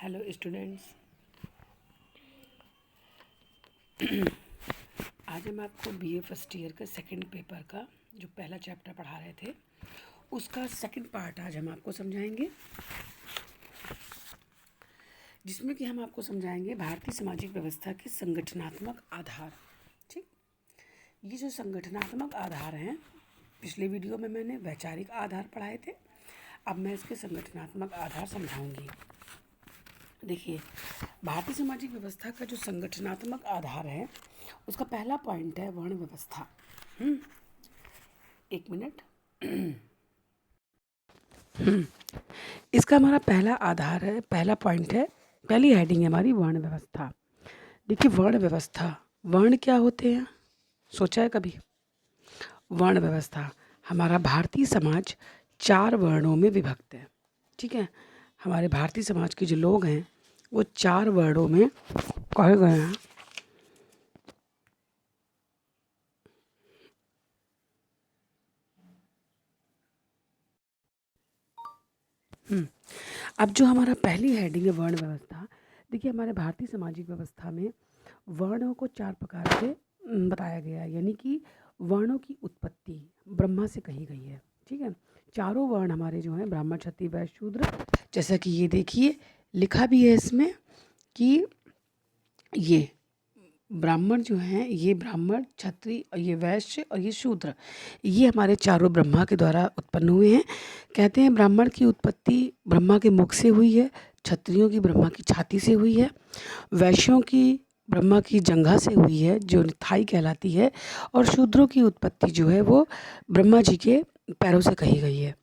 Hello students. आज हम आपको बीए फर्स्ट ईयर का सेकंड पेपर का जो पहला चैप्टर पढ़ा रहे थे उसका सेकंड पार्ट आज हम आपको समझाएंगे, जिसमें कि हम आपको समझाएंगे भारतीय सामाजिक व्यवस्था के संगठनात्मक आधार। ठीक, ये जो संगठनात्मक आधार हैं, पिछले वीडियो में मैंने वैचारिक आधार पढ़ाए थे, अब मैं इसके संगठनात्मक आधार समझाऊंगी। देखिए, भारतीय सामाजिक व्यवस्था का जो संगठनात्मक आधार है उसका पहला पॉइंट है वर्ण व्यवस्था। एक मिनट। इसका हमारा पहला आधार है, पहला पॉइंट है, पहली हेडिंग है हमारी वर्ण व्यवस्था। देखिए, वर्ण व्यवस्था, वर्ण क्या होते हैं, सोचा है कभी? वर्ण व्यवस्था, हमारा भारतीय समाज 4 वर्णों में विभक्त है। ठीक है, हमारे भारतीय समाज के जो लोग हैं वो 4 वर्णों में कहे गए हैं। अब जो हमारा पहली हेडिंग है वर्ण व्यवस्था, देखिए हमारे भारतीय सामाजिक व्यवस्था में वर्णों को 4 प्रकार से बताया गया है, यानी कि वर्णों की उत्पत्ति ब्रह्मा से कही गई है। ठीक है, चारों वर्ण हमारे जो हैं ब्राह्मण, क्षत्रिय, वैश्य, शूद्र, जैसा कि ये देखिए लिखा भी है इसमें कि ये ब्राह्मण जो हैं, ये ब्राह्मण, क्षत्रिय और ये वैश्य और ये शूद्र, ये हमारे चारों ब्रह्मा के द्वारा उत्पन्न हुए हैं। कहते हैं ब्राह्मण की उत्पत्ति ब्रह्मा के मुख से हुई है, क्षत्रियों की ब्रह्मा की छाती से हुई है, वैश्यों की ब्रह्मा की जंघा से हुई है जो थाई कहलाती है, और शूद्रों की उत्पत्ति जो है वो ब्रह्मा जी के पैरों से कही गई है।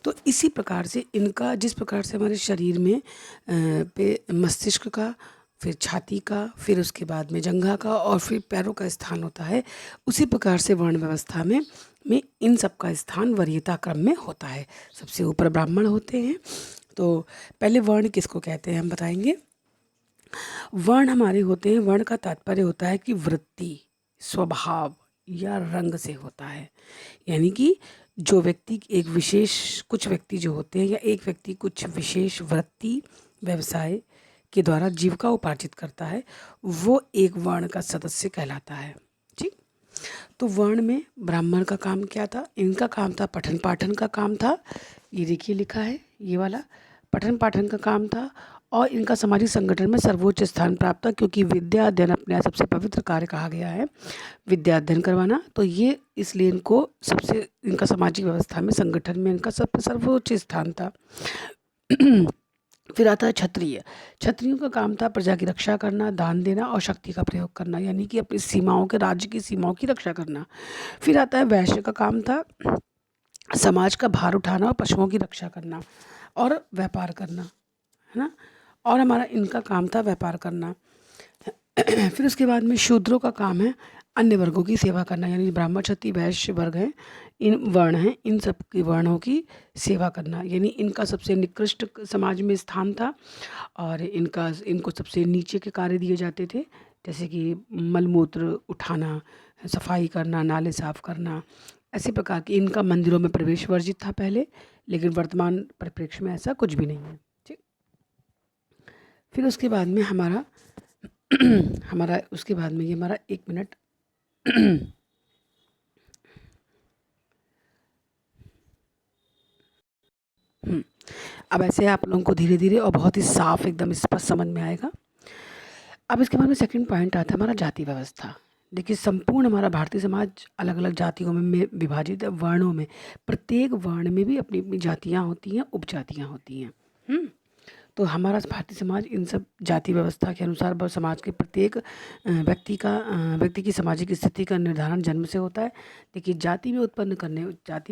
तो इसी प्रकार से इनका, जिस प्रकार से हमारे शरीर में पे मस्तिष्क का, फिर छाती का, फिर उसके बाद में जंघा का और फिर पैरों का स्थान होता है, उसी प्रकार से वर्ण व्यवस्था में इन सब का स्थान वरीयता क्रम में होता है। सबसे ऊपर ब्राह्मण होते हैं। तो पहले वर्ण किसको कहते हैं हम बताएंगे। वर्ण हमारे होते हैं, वर्ण का तात्पर्य होता है कि वृत्ति, स्वभाव या रंग से होता है, यानी कि जो व्यक्ति एक विशेष, कुछ व्यक्ति जो होते हैं या एक व्यक्ति कुछ विशेष वृत्ति, व्यवसाय के द्वारा जीविका उपार्जित करता है, वो एक वर्ण का सदस्य कहलाता है। ठीक, तो वर्ण में ब्राह्मण का काम क्या था? इनका काम था पठन पाठन का काम था। ये देखिए लिखा है, ये वाला पठन पाठन का काम था, और इनका सामाजिक संगठन में सर्वोच्च स्थान प्राप्त था, क्योंकि विद्या अध्ययन अपने आप सबसे पवित्र कार्य कहा गया है, विद्या अध्ययन करवाना। तो ये इसलिए इनको सबसे, इनका सामाजिक व्यवस्था में, संगठन में इनका सबसे सर्वोच्च स्थान था। फिर आता है क्षत्रिय। क्षत्रियों का काम था प्रजा की रक्षा करना, दान देना और शक्ति का प्रयोग करना, यानी कि अपनी सीमाओं के, राज्य की सीमाओं की रक्षा करना। फिर आता है वैश्य का काम था समाज का भार उठाना और पशुओं की रक्षा करना और व्यापार करना, है ना, और हमारा इनका काम था व्यापार करना। फिर उसके बाद में शूद्रों का काम है अन्य वर्गों की सेवा करना, यानी ब्राह्मण, क्षत्रिय, वैश्य वर्ग हैं, इन वर्ण हैं, इन सब की वर्णों की सेवा करना, यानी इनका सबसे निकृष्ट समाज में स्थान था, और इनको सबसे नीचे के कार्य दिए जाते थे, जैसे कि मलमूत्र उठाना, सफाई करना, नाले साफ करना, ऐसे प्रकार की। इनका मंदिरों में प्रवेश वर्जित था पहले, लेकिन वर्तमान परिप्रेक्ष्य में ऐसा कुछ भी नहीं है। ठीक, फिर उसके बाद में हमारा उसके बाद में ये हमारा, एक मिनट, अब ऐसे आप लोगों को धीरे धीरे और बहुत ही साफ, एकदम स्पष्ट समझ में आएगा। अब इसके बाद में सेकंड पॉइंट आता है हमारा जाति व्यवस्था। देखिए, संपूर्ण हमारा भारतीय समाज अलग अलग जातियों में विभाजित है, वर्णों में। प्रत्येक वर्ण में भी अपनी अपनी जातियाँ होती हैं, उपजातियाँ होती हैं। तो हमारा भारतीय समाज इन सब जाति व्यवस्था के अनुसार समाज के प्रत्येक व्यक्ति की सामाजिक स्थिति का निर्धारण जन्म से होता है। देखिए, जाति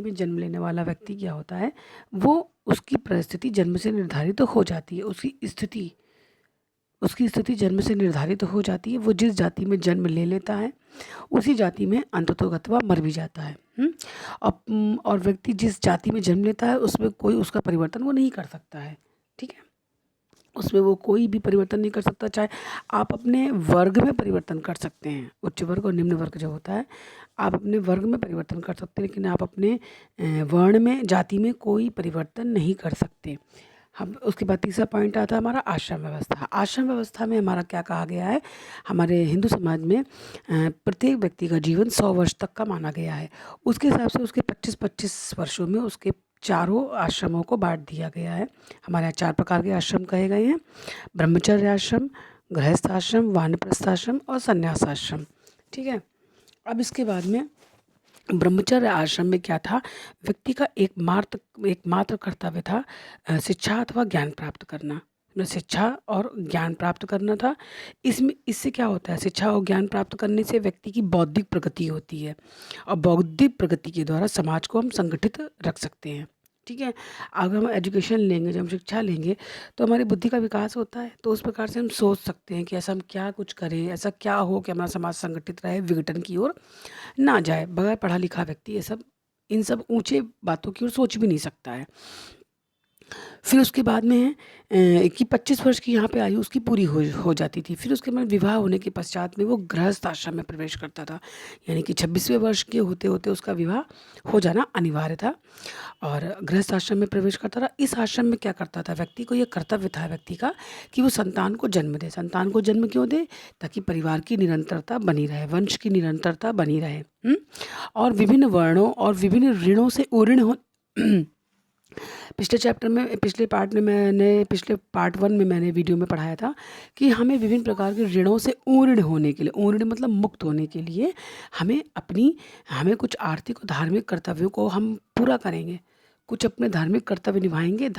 में जन्म लेने वाला व्यक्ति क्या होता है, वो उसकी परिस्थिति जन्म से निर्धारित तो हो जाती है, उसकी स्थिति जन्म से निर्धारित हो जाती है। वो जिस जाति में जन्म ले लेता है उसी जाति में अंततोगत्वा मर भी जाता है। और व्यक्ति जिस जाति में जन्म लेता है उसमें कोई उसका परिवर्तन वो नहीं कर सकता है। ठीक है, उसमें वो कोई भी परिवर्तन नहीं कर सकता। चाहे आप अपने वर्ग में परिवर्तन कर सकते हैं, उच्च वर्ग और निम्न वर्ग जो होता है, आप अपने वर्ग में परिवर्तन कर सकते हैं, लेकिन आप अपने वर्ण में, जाति में कोई परिवर्तन नहीं कर सकते। हम उसके बाद तीसरा पॉइंट आता है हमारा आश्रम व्यवस्था। आश्रम व्यवस्था में हमारा क्या कहा गया है, हमारे हिंदू समाज में प्रत्येक व्यक्ति का जीवन 100 वर्ष तक का माना गया है। उसके हिसाब से उसके 25-25 वर्षों में उसके चारों आश्रमों को बांट दिया गया है। हमारे यहाँ 4 प्रकार के आश्रम कहे गए हैं: ब्रह्मचर्य आश्रम, गृहस्थ आश्रम, वानप्रस्थ आश्रम और संन्यास आश्रम। ठीक है। अब इसके बाद में ब्रह्मचर्य आश्रम में क्या था, व्यक्ति का एकमात्र कर्तव्य था शिक्षा अथवा ज्ञान प्राप्त करना। शिक्षा और ज्ञान प्राप्त करना था। इससे क्या होता है, शिक्षा और ज्ञान प्राप्त करने से व्यक्ति की बौद्धिक प्रगति होती है और बौद्धिक प्रगति के द्वारा समाज को हम संगठित रख सकते हैं। ठीक है। अगर हम एजुकेशन लेंगे, जब हम शिक्षा लेंगे तो हमारी बुद्धि का विकास होता है, तो उस प्रकार से हम सोच सकते हैं कि ऐसा हम क्या कुछ करें, ऐसा क्या हो कि हमारा समाज संगठित रहे, विघटन की ओर ना जाए। बगैर पढ़ा लिखा व्यक्ति इन सब ऊंचे बातों की ओर सोच भी नहीं सकता है। फिर उसके बाद में है कि 25 वर्ष की यहाँ पे आयु उसकी पूरी हो जाती थी। फिर उसके बाद विवाह होने के पश्चात में वो गृहस्थ आश्रम में प्रवेश करता था, यानी कि 26वें वर्ष के होते होते उसका विवाह हो जाना अनिवार्य था और गृहस्थ आश्रम में प्रवेश करता था। इस आश्रम में क्या करता था, व्यक्ति को ये कर्तव्य था व्यक्ति का कि वो संतान को जन्म दे। संतान को जन्म क्यों दे, ताकि परिवार की निरंतरता बनी रहे, वंश की निरंतरता बनी रहे। और विभिन्न वर्णों और विभिन्न ऋणों से उऋण हो पिछले पार्ट 1 में मैंने वीडियो में पढ़ाया था कि हमें विभिन्न प्रकार के ऋणों से ऊर्ण होने के लिए, ऊर्ण मतलब मुक्त होने के लिए हमें कुछ आर्थिक और धार्मिक कर्तव्यों को हम पूरा करेंगे, कुछ अपने धार्मिक कर्तव्य निभाएंगे,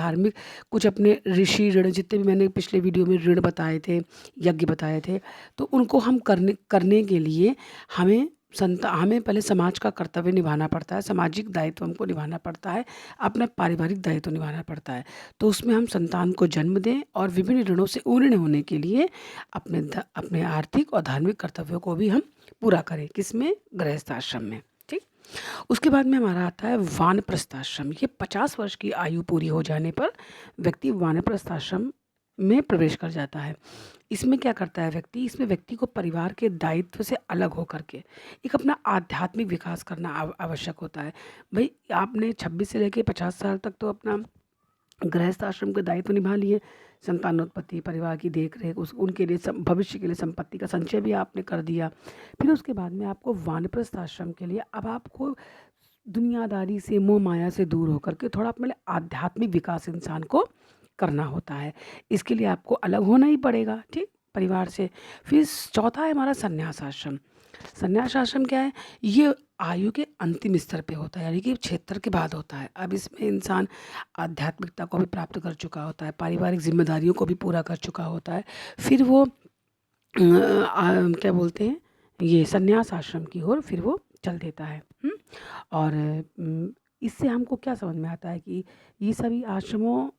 कुछ अपने ऋषि ऋण, जितने भी मैंने पिछले वीडियो में ऋण बताए थे, यज्ञ बताए थे, तो उनको हम करने के लिए हमें पहले समाज का कर्तव्य निभाना पड़ता है, सामाजिक दायित्व हमको निभाना पड़ता है, अपना पारिवारिक दायित्व निभाना पड़ता है। तो उसमें हम संतान को जन्म दें और विभिन्न ऋणों से ऊर्ण होने के लिए अपने आर्थिक और धार्मिक कर्तव्यों को भी हम पूरा करें। किसमें, गृहस्थ आश्रम में। ठीक। उसके बाद में हमारा आता है वानप्रस्थ आश्रम। ये 50 वर्ष की आयु पूरी हो जाने पर व्यक्ति वानप्रस्थ आश्रम में प्रवेश कर जाता है। इसमें क्या करता है व्यक्ति, इसमें व्यक्ति को परिवार के दायित्व से अलग होकर के एक अपना आध्यात्मिक विकास करना आवश्यक होता है। भाई आपने 26 से लेकर 50 साल तक तो अपना गृहस्थ आश्रम के दायित्व निभा लिए, संतानोत्पत्ति, परिवार की देख रेख, उनके लिए भविष्य के लिए संपत्ति का संचय भी आपने कर दिया। फिर उसके बाद में आपको वानप्रस्थ आश्रम के लिए अब आपको दुनियादारी से, मोह माया से दूर होकर के थोड़ा अपने आध्यात्मिक विकास इंसान को करना होता है। इसके लिए आपको अलग होना ही पड़ेगा, ठीक, परिवार से। फिर चौथा है हमारा संन्यास आश्रम। संन्यास आश्रम क्या है, ये आयु के अंतिम स्तर पे होता है, यानी कि 76 के बाद होता है। अब इसमें इंसान आध्यात्मिकता को भी प्राप्त कर चुका होता है, पारिवारिक जिम्मेदारियों को भी पूरा कर चुका होता है। फिर वो क्या बोलते हैं, ये संन्यास आश्रम की ओर फिर वो चल देता है। और इससे हमको क्या समझ में आता है कि ये सभी आश्रमों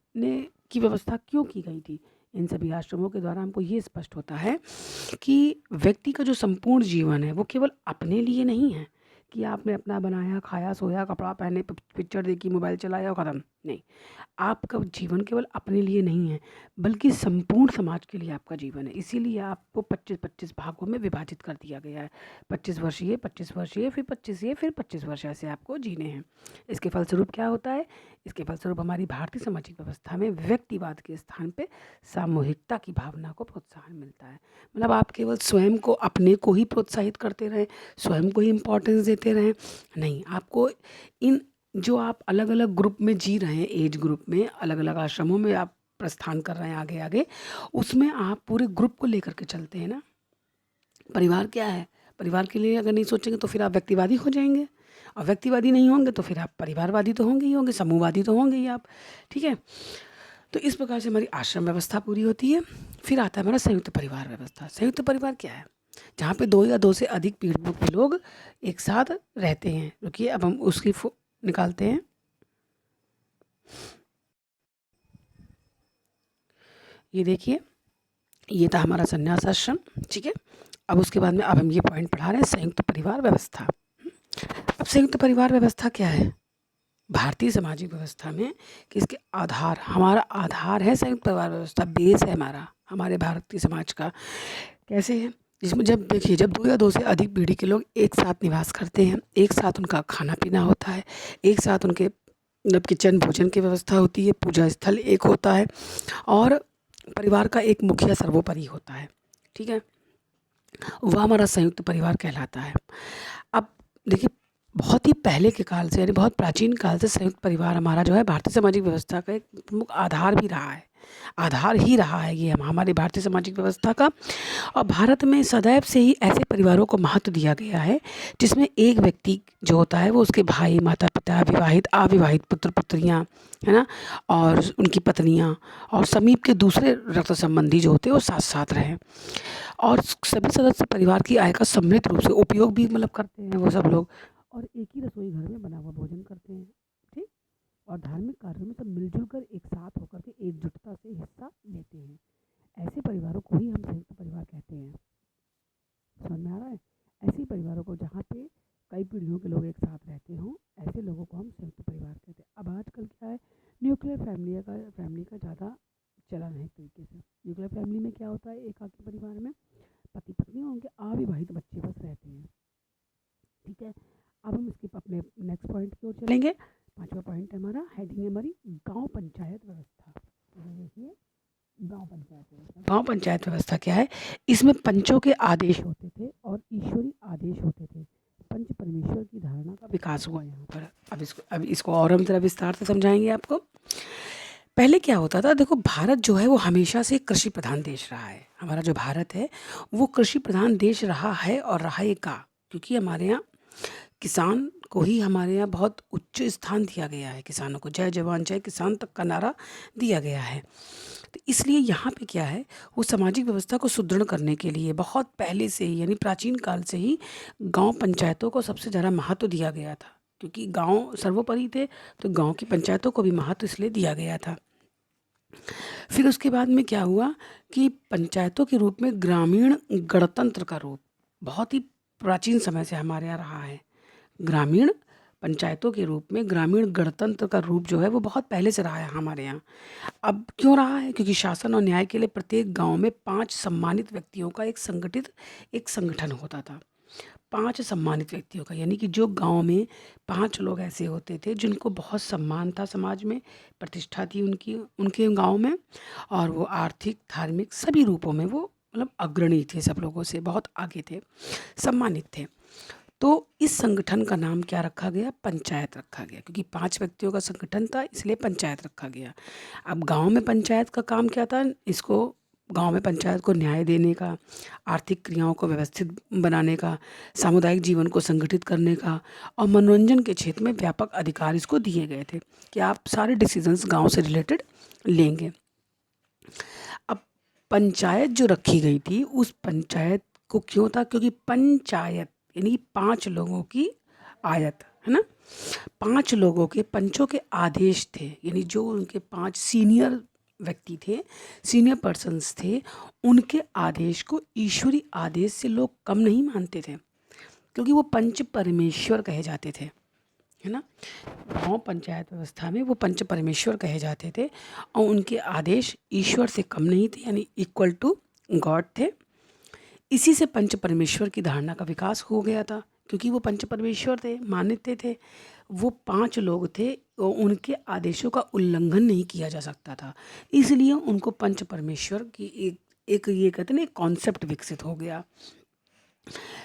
की व्यवस्था क्यों की गई थी। इन सभी आश्रमों के द्वारा हमको ये स्पष्ट होता है कि व्यक्ति का जो संपूर्ण जीवन है वो केवल अपने लिए नहीं है कि आपने अपना बनाया, खाया, सोया, कपड़ा पहने, पिक्चर देखी, मोबाइल चलाया और ख़त्म। नहीं, आपका जीवन केवल अपने लिए नहीं है, बल्कि संपूर्ण समाज के लिए आपका जीवन है। इसीलिए आपको 25-25 भागों में विभाजित कर दिया गया है। 25 वर्ष ये, 25 वर्ष ये, फिर 25 ये, फिर 25 वर्ष ऐसे आपको जीने हैं। इसके फलस्वरूप क्या होता है, इसके फलस्वरूप हमारी भारतीय सामाजिक व्यवस्था में व्यक्तिवाद के स्थान पे सामूहिकता की भावना को प्रोत्साहन मिलता है। मतलब आप केवल स्वयं को, अपने को ही प्रोत्साहित करते रहें, स्वयं को ही इम्पोर्टेंस देते रहें, नहीं, आपको इन जो आप अलग अलग ग्रुप में जी रहे हैं, एज ग्रुप में, अलग अलग आश्रमों में आप प्रस्थान कर रहे हैं आगे आगे, उसमें आप पूरे ग्रुप को लेकर के चलते हैं ना। परिवार क्या है, परिवार के लिए अगर नहीं सोचेंगे तो फिर आप व्यक्तिवादी हो जाएंगे, और व्यक्तिवादी नहीं होंगे तो फिर आप परिवारवादी तो होंगे ही होंगे, समूहवादी तो होंगे ही आप। ठीक है। तो इस प्रकार से हमारी आश्रम व्यवस्था पूरी होती है। फिर आता है हमारा संयुक्त परिवार व्यवस्था। संयुक्त परिवार क्या है, जहाँ पे 2 या 2 से अधिक पीढ़ियों के लोग एक साथ रहते हैं। रुकिए, अब हम उसकी निकालते हैं। ये देखिए, ये था हमारा संन्यास आश्रम। ठीक है। अब उसके बाद में अब हम ये पॉइंट पढ़ा रहे हैं, संयुक्त परिवार व्यवस्था। अब संयुक्त परिवार व्यवस्था क्या है भारतीय सामाजिक व्यवस्था में, कि इसके आधार, हमारा आधार है संयुक्त परिवार व्यवस्था, बेस है हमारे भारतीय समाज का। कैसे है, जिसमें जब देखिए, जब 2 या 2 से अधिक पीढ़ी के लोग एक साथ निवास करते हैं, एक साथ उनका खाना पीना होता है, एक साथ उनके मतलब किचन भोजन की व्यवस्था होती है, पूजा स्थल एक होता है और परिवार का एक मुखिया सर्वोपरि होता है। ठीक है, वह हमारा संयुक्त परिवार कहलाता है। अब देखिए, बहुत ही पहले के काल से यानी बहुत प्राचीन काल से संयुक्त परिवार हमारा जो है भारतीय सामाजिक व्यवस्था का एक प्रमुख आधार भी रहा है, आधार ही रहा है ये हमारी भारतीय सामाजिक व्यवस्था का। और भारत में सदैव से ही ऐसे परिवारों को महत्व दिया गया है जिसमें एक व्यक्ति जो होता है वो उसके भाई, माता पिता, विवाहित, अविवाहित, पुत्र पुत्रियाँ, है ना, और उनकी पत्नियाँ और समीप के दूसरे रक्त संबंधी जो होते हैं वो साथ साथ रहें। और सभी सदस्य परिवार की आय का सम्मिलित रूप से उपयोग भी मतलब करते हैं वो सब लोग, और एक ही रसोई घर में बना हुआ भोजन करते हैं। ठीक, और धार्मिक कार्यों में सब मिलजुल कर एक साथ होकर के एकजुटता से हिस्सा लेते हैं। ऐसे परिवारों को ही हम संयुक्त परिवार कहते हैं। समझ में आ रहा है? ऐसे परिवारों को जहाँ पे कई पीढ़ियों के लोग एक साथ रहते हों, ऐसे लोगों को हम संयुक्त परिवार कहते हैं। अब आजकल क्या है, न्यूक्लियर फैमिली का ज़्यादा चलन है। एक तरीके से न्यूक्लियर फैमिली में क्या होता है, एक आके परिवार में पति पत्नी और उनके अविवाहित बच्चे बस रहते हैं। ठीक है, अब हम इसके अपने नेक्स्ट पॉइंट की ओर चलेंगे। पांचवा पॉइंट है हमारा, हेडिंग है हमारी गांव पंचायत व्यवस्था। तो देखिए, गांव पंचायत व्यवस्था क्या है, इसमें पंचों के आदेश होते थे और ईश्वरी आदेश होते थे। पंच परमेश्वर की धारणा का विकास हुआ यहाँ पर। अब इसको और हम जरा विस्तार से समझाएंगे आपको। पहले क्या होता था, देखो, भारत जो है वो हमेशा से कृषि प्रधान देश रहा है। हमारा जो भारत है वो कृषि प्रधान देश रहा है और रहेगा, क्योंकि हमारे यहाँ किसान को ही हमारे यहाँ बहुत उच्च स्थान दिया गया है। किसानों को जय जवान जय किसान तक का नारा दिया गया है। तो इसलिए यहाँ पे क्या है, वो सामाजिक व्यवस्था को सुदृढ़ करने के लिए बहुत पहले से ही यानी प्राचीन काल से ही गांव पंचायतों को सबसे ज़्यादा महत्व दिया गया था, क्योंकि गांव सर्वोपरि थे। तो गांव की पंचायतों को भी महत्व इसलिए दिया गया था। फिर उसके बाद में क्या हुआ कि पंचायतों के रूप में ग्रामीण गणतंत्र का रूप बहुत ही प्राचीन समय से हमारे यहाँ रहा है। ग्रामीण पंचायतों के रूप में ग्रामीण गणतंत्र का रूप जो है वो बहुत पहले से रहा है हमारे यहाँ। अब क्यों रहा है, क्योंकि शासन और न्याय के लिए प्रत्येक गांव में 5 सम्मानित व्यक्तियों का एक संगठन होता था। 5 सम्मानित व्यक्तियों का, यानी कि जो गांव में 5 लोग ऐसे होते थे जिनको बहुत सम्मान था, समाज में प्रतिष्ठा थी उनकी, उनके गांव में, और वो आर्थिक धार्मिक सभी रूपों में वो मतलब अग्रणी थे, सब लोगों से बहुत आगे थे, सम्मानित थे। तो इस संगठन का नाम क्या रखा गया, पंचायत रखा गया, क्योंकि 5 व्यक्तियों का संगठन था इसलिए पंचायत रखा गया। अब गांव में पंचायत का काम क्या था, इसको गांव में पंचायत को न्याय देने का, आर्थिक क्रियाओं को व्यवस्थित बनाने का, सामुदायिक जीवन को संगठित करने का और मनोरंजन के क्षेत्र में व्यापक अधिकार इसको दिए गए थे कि आप सारे डिसीजंस गांव से रिलेटेड लेंगे। अब पंचायत जो रखी गई थी, उस पंचायत को क्यों था, क्योंकि पंचायत यानी 5 लोगों की आयत है ना, 5 लोगों के पंचों के आदेश थे, यानी जो उनके 5 सीनियर व्यक्ति थे, सीनियर पर्सन्स थे, उनके आदेश को ईश्वरी आदेश से लोग कम नहीं मानते थे, क्योंकि वो पंच परमेश्वर कहे जाते थे, है ना। गाँव पंचायत व्यवस्था में वो पंच परमेश्वर कहे जाते थे और उनके आदेश ईश्वर से कम नहीं थे, यानी इक्वल टू गॉड थे। इसी से पंच परमेश्वर की धारणा का विकास हो गया था, क्योंकि वो पंच परमेश्वर थे, मानते थे। वो 5 लोग थे और उनके आदेशों का उल्लंघन नहीं किया जा सकता था, इसलिए उनको पंच परमेश्वर की एक ये कहते हैं ना कॉन्सेप्ट विकसित हो गया।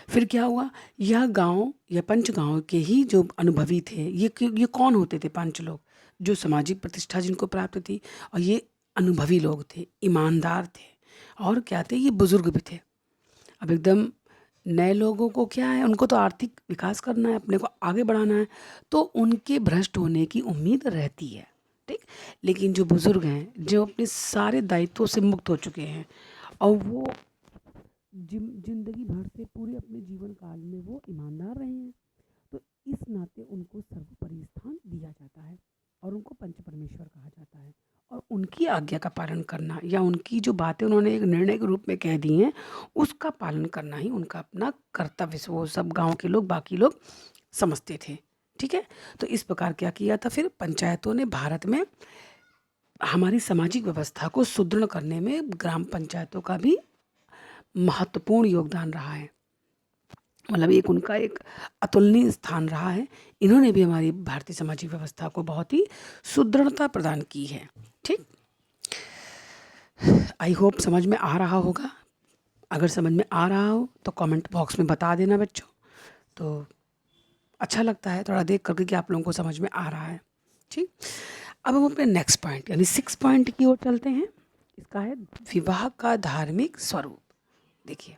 फिर क्या हुआ, यह गांव या पंच गांव के ही जो अनुभवी थे, ये कौन होते थे, 5 लोग जो सामाजिक प्रतिष्ठा जिनको प्राप्त थी, और ये अनुभवी लोग थे, ईमानदार थे, और क्या थे, ये बुजुर्ग भी थे। अब एकदम नए लोगों को क्या है, उनको तो आर्थिक विकास करना है, अपने को आगे बढ़ाना है, तो उनके भ्रष्ट होने की उम्मीद रहती है। ठीक, लेकिन जो बुजुर्ग हैं, जो अपने सारे दायित्वों से मुक्त हो चुके हैं और वो जिंदगी भर से पूरे अपने जीवन काल में वो ईमानदार रहे हैं, तो इस नाते उनको सर्वोपरि स्थान दिया जाता है और उनको पंच परमेश्वर कहा जाता है। और उनकी आज्ञा का पालन करना या उनकी जो बातें उन्होंने एक निर्णय के रूप में कह दी हैं, उसका पालन करना ही उनका अपना कर्तव्य से वो सब गांव के लोग, बाकी लोग समझते थे। ठीक है, तो इस प्रकार क्या किया था, फिर पंचायतों ने भारत में हमारी सामाजिक व्यवस्था को सुदृढ़ करने में ग्राम पंचायतों का भी महत्वपूर्ण योगदान रहा है। मतलब एक उनका एक अतुलनीय स्थान रहा है। इन्होंने भी हमारी भारतीय सामाजिक व्यवस्था को बहुत ही सुदृढ़ता प्रदान की है। ठीक, आई होप समझ में आ रहा होगा। अगर समझ में आ रहा हो तो कमेंट बॉक्स में बता देना बच्चों, तो अच्छा लगता है थोड़ा देख करके कि आप लोगों को समझ में आ रहा है। ठीक, अब हम अपने नेक्स्ट पॉइंट यानी 6 पॉइंट की ओर चलते हैं। इसका है विवाह का धार्मिक स्वरूप। देखिए,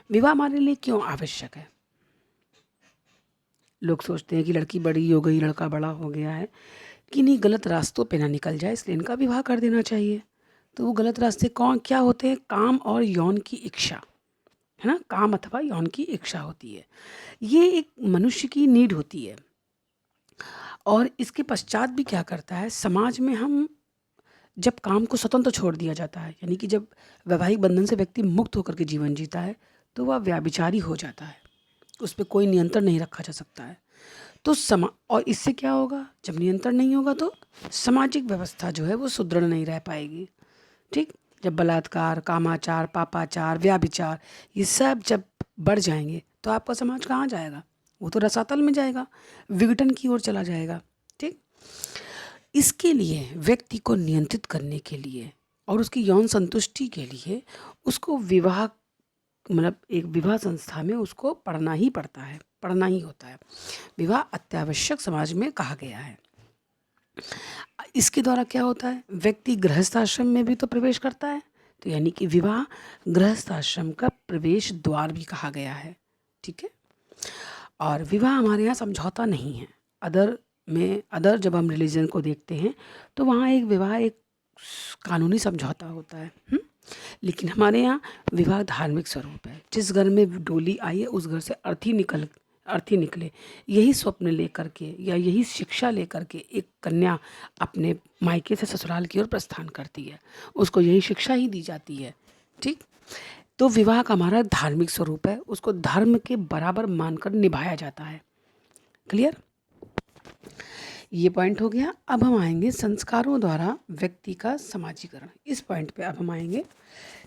विवाह हमारे लिए क्यों आवश्यक है। लोग सोचते हैं कि लड़की बड़ी हो गई, लड़का बड़ा हो गया है, किन्हीं गलत रास्तों पे ना निकल जाए, इसलिए इनका विवाह कर देना चाहिए। तो वो गलत रास्ते कौन क्या होते हैं? काम और यौन की इच्छा, है ना, काम अथवा यौन की इच्छा होती है। ये एक मनुष्य की नीड होती है। और इसके पश्चात भी क्या करता है, समाज में हम जब काम को स्वतंत्र छोड़ दिया जाता है, यानी कि जब वैवाहिक बंधन से व्यक्ति मुक्त होकर के जीवन जीता है, तो वह व्याभिचारी हो जाता है, उस पर कोई नियंत्रण नहीं रखा जा सकता है। तो और इससे क्या होगा, जब नियंत्रण नहीं होगा तो सामाजिक व्यवस्था जो है वो सुदृढ़ नहीं रह पाएगी। ठीक, जब बलात्कार, कामाचार, पापाचार, व्याभिचार ये सब जब बढ़ जाएंगे तो आपका समाज कहाँ जाएगा? वो तो रसातल में जाएगा, विघटन की ओर चला जाएगा। ठीक, इसके लिए व्यक्ति को नियंत्रित करने के लिए और उसकी यौन संतुष्टि के लिए उसको विवाह, मतलब एक विवाह संस्था में उसको पढ़ना ही पड़ता है, पढ़ना ही होता है। विवाह अत्यावश्यक समाज में कहा गया है। इसके द्वारा क्या होता है, व्यक्ति गृहस्थ आश्रम में भी तो प्रवेश करता है, तो यानी कि विवाह गृहस्थ आश्रम का प्रवेश द्वार भी कहा गया है। ठीक है, और विवाह हमारे यहाँ समझौता नहीं है। अदर जब हम रिलीजन को देखते हैं तो वहाँ एक विवाह एक कानूनी समझौता होता है। लेकिन हमारे यहाँ विवाह धार्मिक स्वरूप है। जिस घर में डोली आई है उस घर से अर्थी निकले, यही स्वप्न लेकर के या यही शिक्षा लेकर के एक कन्या अपने मायके से ससुराल की ओर प्रस्थान करती है, उसको यही शिक्षा ही दी जाती है। ठीक, तो विवाह का हमारा धार्मिक स्वरूप है, उसको धर्म के बराबर मानकर निभाया जाता है। क्लियर, ये पॉइंट हो गया। अब हम आएंगे संस्कारों द्वारा व्यक्ति का समाजीकरण। इस पॉइंट पे अब हम आएंगे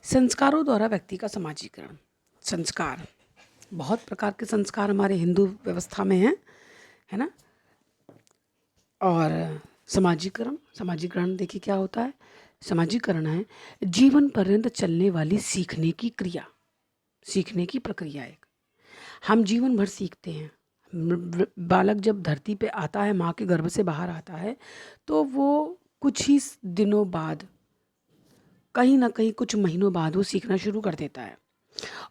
संस्कारों द्वारा व्यक्ति का समाजीकरण। संस्कार, बहुत प्रकार के संस्कार हमारे हिंदू व्यवस्था में हैं, है ना। और समाजीकरण देखिए क्या होता है। समाजीकरण है जीवन पर्यंत चलने वाली सीखने की क्रिया, सीखने की प्रक्रिया। एक हम जीवन भर सीखते हैं। बालक जब धरती पे आता है, माँ के गर्भ से बाहर आता है, तो वो कुछ ही दिनों बाद, कहीं ना कहीं कुछ महीनों बाद वो सीखना शुरू कर देता है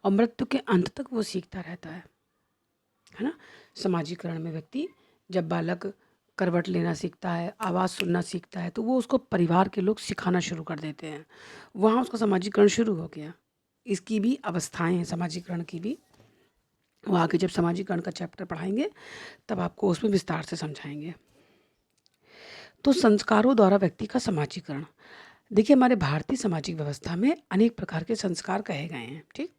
और मृत्यु के अंत तक वो सीखता रहता है ना। समाजीकरण में व्यक्ति जब बालक करवट लेना सीखता है, आवाज़ सुनना सीखता है, तो वो उसको परिवार के लोग सिखाना शुरू कर देते हैं। वहाँ उसका समाजीकरण शुरू हो गया। इसकी भी अवस्थाएं हैं समाजीकरण की भी, वो आगे जब समाजीकरण का चैप्टर पढ़ाएंगे तब आपको उसमें विस्तार से समझाएंगे। तो संस्कारों द्वारा व्यक्ति का समाजीकरण, देखिए हमारे भारतीय सामाजिक व्यवस्था में अनेक प्रकार के संस्कार कहे गए हैं। ठीक,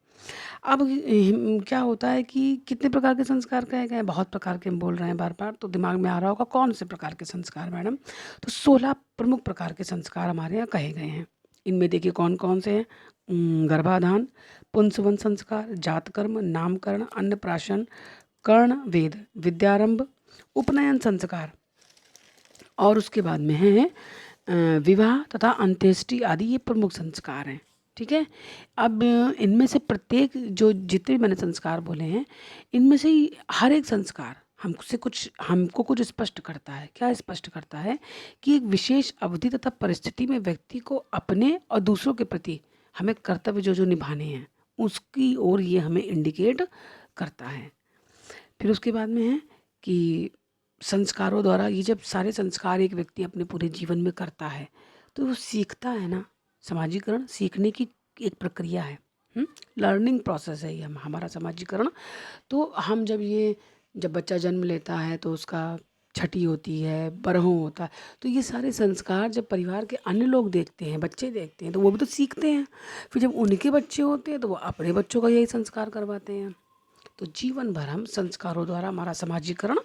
अब क्या होता है कि कितने प्रकार के संस्कार कहे गए हैं, बहुत प्रकार के हम बोल रहे हैं बार बार, तो दिमाग में आ रहा होगा कौन से प्रकार के संस्कार मैडम। तो 16 प्रमुख प्रकार के संस्कार हमारे यहाँ कहे गए हैं। इनमें देखिए कौन कौन से हैं। गर्भाधान, पुंसवन संस्कार, जातकर्म, नामकरण, अन्नप्राशन, कर्ण वेद, विद्यारंभ, उपनयन संस्कार, और उसके बाद में है विवाह तथा अंत्येष्टि आदि, ये प्रमुख संस्कार हैं। ठीक है, अब इनमें से प्रत्येक जो जितने मैंने संस्कार बोले हैं, इनमें से ही हर एक संस्कार हमको कुछ स्पष्ट करता है। क्या स्पष्ट करता है कि एक विशेष अवधि तथा परिस्थिति में व्यक्ति को अपने और दूसरों के प्रति हमें कर्तव्य जो जो निभाने हैं उसकी ओर ये हमें इंडिकेट करता है। फिर उसके बाद में है कि संस्कारों द्वारा, ये जब सारे संस्कार एक व्यक्ति अपने पूरे जीवन में करता है तो वो सीखता है ना। समाजीकरण सीखने की एक प्रक्रिया है, लर्निंग प्रोसेस है ये हमारा समाजीकरण। तो हम जब बच्चा जन्म लेता है तो उसका छठी होती है, बरहों होता है, तो ये सारे संस्कार जब परिवार के अन्य लोग देखते हैं, बच्चे देखते हैं, तो वो भी तो सीखते हैं। फिर जब उनके बच्चे होते हैं तो वो अपने बच्चों का यही संस्कार करवाते हैं। तो जीवन भर हम संस्कारों द्वारा हमारा समाजीकरण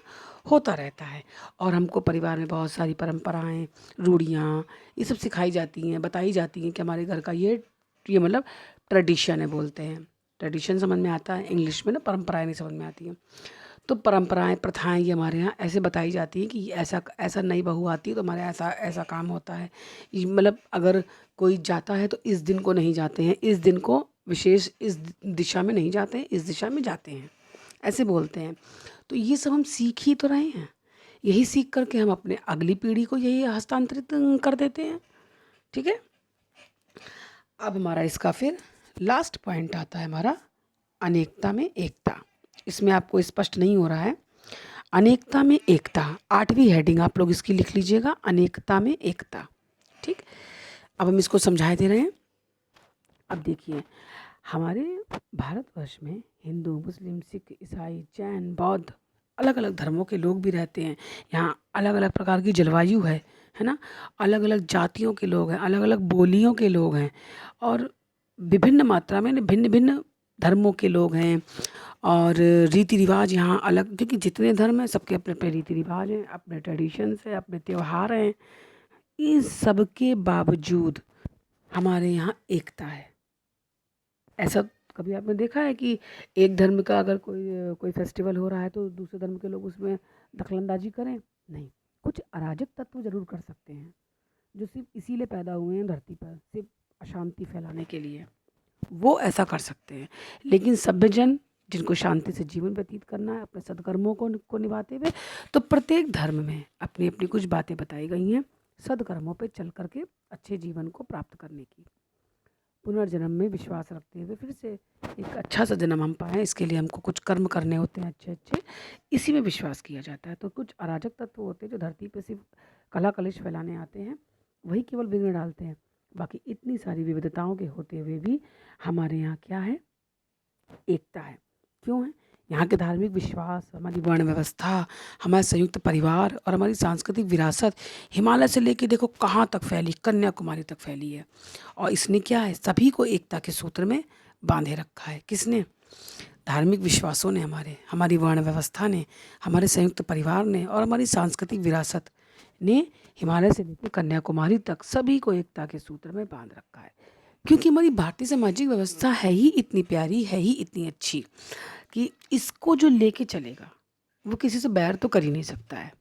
होता रहता है और हमको परिवार में बहुत सारी परंपराएं, रूढ़ियाँ, ये सब सिखाई जाती हैं, बताई जाती हैं कि हमारे घर का ये मतलब ट्रेडिशन है, बोलते हैं। ट्रेडिशन समझ में आता है, इंग्लिश में ना परंपराएं नहीं समझ में आती हैं। तो परंपराएं, प्रथाएं ये हमारे यहाँ ऐसे बताई जाती हैं कि ऐसा ऐसा नई बहू आती है तो हमारे ऐसा ऐसा काम होता है। मतलब अगर कोई जाता है तो इस दिन को नहीं जाते हैं, इस दिन को विशेष इस दिशा में नहीं जाते हैं, इस दिशा में जाते हैं, ऐसे बोलते हैं। तो ये सब हम सीख ही तो रहे हैं, यही सीख करके हम अपने अगली पीढ़ी को यही हस्तांतरित कर देते हैं। ठीक है, अब हमारा इसका फिर लास्ट पॉइंट आता है हमारा अनेकता में एकता। इसमें आपको स्पष्ट नहीं हो रहा है, अनेकता में एकता, 8वीं हेडिंग आप लोग इसकी लिख लीजिएगा, अनेकता में एकता। ठीक, अब हम इसको समझाए दे रहे हैं। अब देखिए, हमारे भारतवर्ष में हिंदू, मुस्लिम, सिख, ईसाई, जैन, बौद्ध, अलग अलग धर्मों के लोग भी रहते हैं। यहाँ अलग अलग प्रकार की जलवायु है ना, अलग अलग जातियों के लोग हैं, अलग अलग बोलियों के लोग हैं, और विभिन्न मात्रा में भिन्न भिन्न धर्मों के लोग हैं। और रीति रिवाज यहाँ अलग, क्योंकि जितने धर्म हैं सबके अपने अपने रीति रिवाज हैं, अपने ट्रेडिशंस हैं, अपने त्यौहार हैं। इन सब के बावजूद हमारे यहाँ एकता है। ऐसा कभी आपने देखा है कि एक धर्म का अगर कोई कोई फेस्टिवल हो रहा है तो दूसरे धर्म के लोग उसमें दखलंदाजी करें? नहीं, कुछ अराजक तत्व जरूर कर सकते हैं, जो सिर्फ इसीलिए पैदा हुए हैं धरती पर, सिर्फ अशांति फैलाने के लिए, वो ऐसा कर सकते हैं। लेकिन सभ्य जन जिनको शांति से जीवन व्यतीत करना है अपने सदकर्मों को निभाते हुए, तो प्रत्येक धर्म में अपनी अपनी कुछ बातें बताई गई हैं सदकर्मों पे चल करके अच्छे जीवन को प्राप्त करने की। पुनर्जन्म में विश्वास रखते हुए फिर से एक अच्छा सा जन्म हम पाएँ, इसके लिए हमको कुछ कर्म करने होते हैं अच्छे अच्छे, इसी में विश्वास किया जाता है। तो कुछ अराजक तत्व होते हैं जो धरती पे सिर्फ कला कलेश फैलाने आते हैं, वही केवल विघ्न डालते हैं। बाकी इतनी सारी विविधताओं के होते हुए भी हमारे यहाँ क्या है? एकता है। क्यों है? यहाँ के धार्मिक विश्वास, हमारी वर्ण व्यवस्था, हमारा संयुक्त परिवार और हमारी सांस्कृतिक विरासत हिमालय से लेके देखो कहाँ तक फैली, कन्याकुमारी तक फैली है। और इसने क्या है, सभी को एकता के सूत्र में बांधे रखा है। किसने? धार्मिक विश्वासों ने, हमारी वर्ण व्यवस्था ने, हमारे संयुक्त परिवार ने और हमारी सांस्कृतिक विरासत ने हिमालय से लेकर कन्याकुमारी तक सभी को एकता के सूत्र में बांध रखा है। क्योंकि हमारी भारतीय सामाजिक व्यवस्था है ही इतनी प्यारी, है ही इतनी अच्छी कि इसको जो लेके चलेगा वो किसी से बैर तो कर ही नहीं सकता है।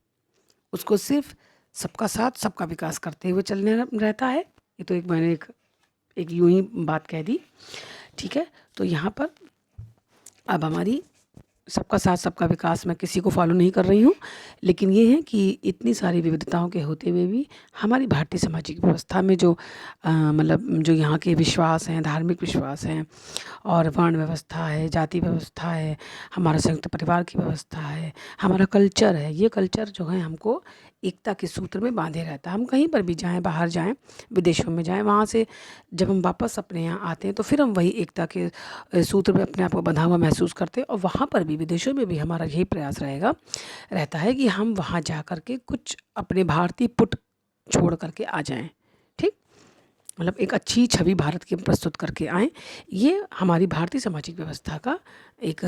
उसको सिर्फ सबका साथ सबका विकास करते हुए चलने रहता है। ये तो मैंने एक यूं ही बात कह दी। ठीक है, तो यहाँ पर अब हमारी सबका साथ सबका विकास मैं किसी को फॉलो नहीं कर रही हूँ, लेकिन ये है कि इतनी सारी विविधताओं के होते हुए भी हमारी भारतीय सामाजिक व्यवस्था में जो मतलब जो यहाँ के विश्वास हैं, धार्मिक विश्वास हैं और वर्ण व्यवस्था है, जाति व्यवस्था है, हमारा संयुक्त परिवार की व्यवस्था है, हमारा कल्चर है, ये कल्चर जो है हमको एकता के सूत्र में बांधे रहता है। हम कहीं पर भी जाएं, बाहर जाएं, विदेशों में जाएं, वहाँ से जब हम वापस अपने यहाँ आते हैं तो फिर हम वही एकता के सूत्र में अपने आप को बंधा हुआ महसूस करते हैं। और वहाँ पर भी, विदेशों में भी हमारा यही प्रयास रहता है कि हम वहाँ जा कर के कुछ अपने भारतीय पुट छोड़ करके आ जाएं। ठीक, मतलब एक अच्छी छवि भारत की प्रस्तुत करके आएँ। ये हमारी भारतीय सामाजिक व्यवस्था का एक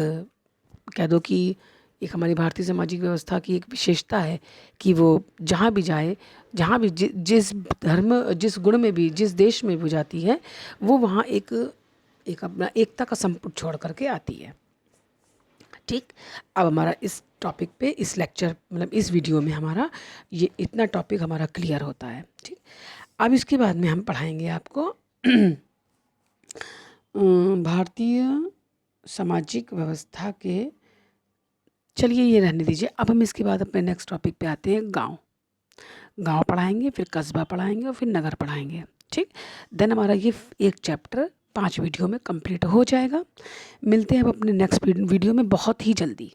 कह दो कि एक हमारी भारतीय सामाजिक व्यवस्था की एक विशेषता है कि वो जहाँ भी जाए, जहाँ भी जिस धर्म, जिस गुण में भी, जिस देश में भी जाती है, वो वहाँ एक अपना एकता का संपुट छोड़ करके आती है। ठीक, अब हमारा इस टॉपिक पे, इस लेक्चर मतलब इस वीडियो में हमारा ये इतना टॉपिक हमारा क्लियर होता है। ठीक, अब इसके बाद में हम पढ़ाएंगे आपको भारतीय सामाजिक व्यवस्था के, चलिए ये रहने दीजिए। अब हम इसके बाद अपने नेक्स्ट टॉपिक पे आते हैं, गांव पढ़ाएंगे, फिर कस्बा पढ़ाएंगे और फिर नगर पढ़ाएंगे। ठीक, देन हमारा ये एक चैप्टर 5 वीडियो में कंप्लीट हो जाएगा। मिलते हैं अब अपने नेक्स्ट वीडियो में बहुत ही जल्दी।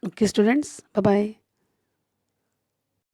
Okay students, bye bye.